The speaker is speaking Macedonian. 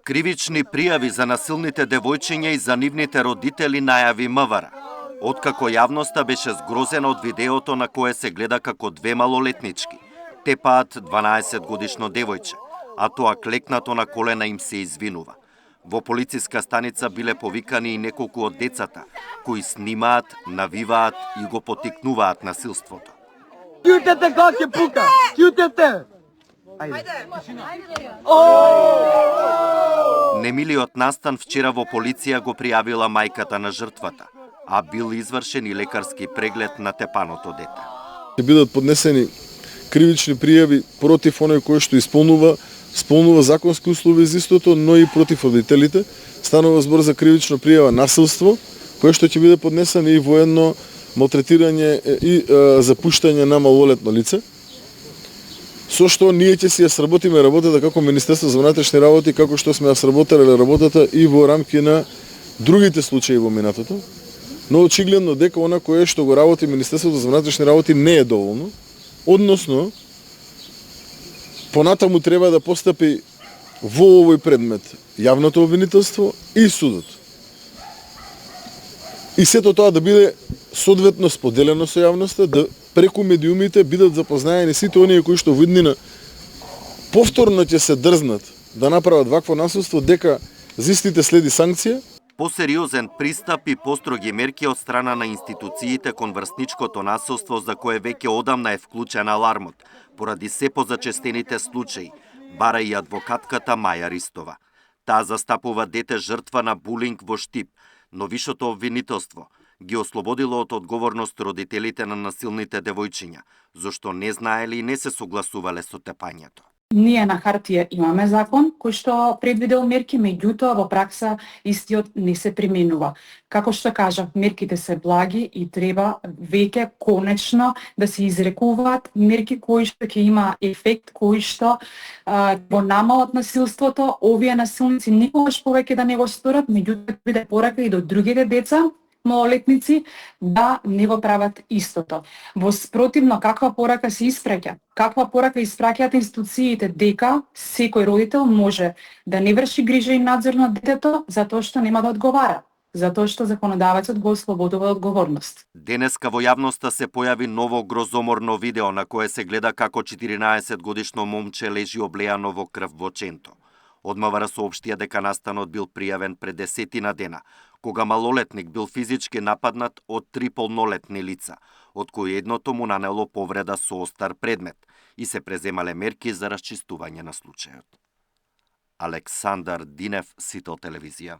Кривични пријави за насилните девојчиња и за нивните родители најави МВР. Откако јавноста беше згрозена од видеото на кое се гледа како две малолетнички тепаат 12 годишно девојче, а тоа клекнато на колена им се извинува. Во полициска станица биле повикани и неколку од децата, кои снимаат, навиваат и го поттикнуваат насилството. Ќутете кога ќе пука! Ќутете! Немилиот настан вчера во полиција го пријавила мајката на жртвата, а бил извршен и лекарски преглед на тепаното дете. Ќе бидат поднесени кривични пријави против оној кој што исполнува законски услови за истото, но и против родителите. Станува збор за кривична пријава насилство, кој што ќе биде поднесено и военно малтретирање и запуштање на малолетно лице. Со што ние ќе си ја сработиме работата како Министерство за внатрешни работи, како што сме ја сработеле работата и во рамки на другите случаи во минатото. Но очигледно дека она кое што го работи Министерството за внатрешни работи не е доволно. Односно, понатаму треба да постапи во овој предмет јавното обвинителство и судот. И сето тоа да биде соодветно споделено со јавноста, да преку медиумите бидат запознаени сите оние кои што во иднина повторно ќе се дрзнат да направат вакво насилство, дека за истите следи санкција. Посериозен пристап и построги мерки од страна на институциите кон врсничкото насилство за кое веќе одамна е вклучен алармот, поради се позачестените случаи, бара и адвокатката Маја Ристова. Таа застапува дете жртва на булинг во Штип, но вишото обвинителство ги ослободило од одговорност родителите на насилните девојчиња, зашто не знаеле и не се согласувале со тепањето. Ние на хартија имаме закон кој што предвидел мерки, меѓутоа во пракса истиот не се применува. Како што кажав, мерките се благи и треба веќе конечно да се изрекуваат мерки кои што ќе има ефект, кои што го намалат насилството. Овие насилници никогаш повеќе да не го сторат, меѓутоа биде порака и до другите деца, малолетници, да не го прават истото. Во спротивно, каква порака се испраќа? Каква порака испраќаат институциите дека секој родител може да не врши грижа и надзор на детето затоа што нема да одговара, затоа што законодавецот го ослободува од одговорност. Денеска во јавноста се појави ново грозоморно видео на кое се гледа како 14 годишно момче лежи облеано во крв во Ченто. Од МВР соопштија дека настанот бил пријавен пред 10 дена, кога малолетник бил физички нападнат од 3 полнолетни лица, од кои едното му нанело повреда со остар предмет и се преземале мерки за расчистување на случајот. Александар Динев, Сител телевизија.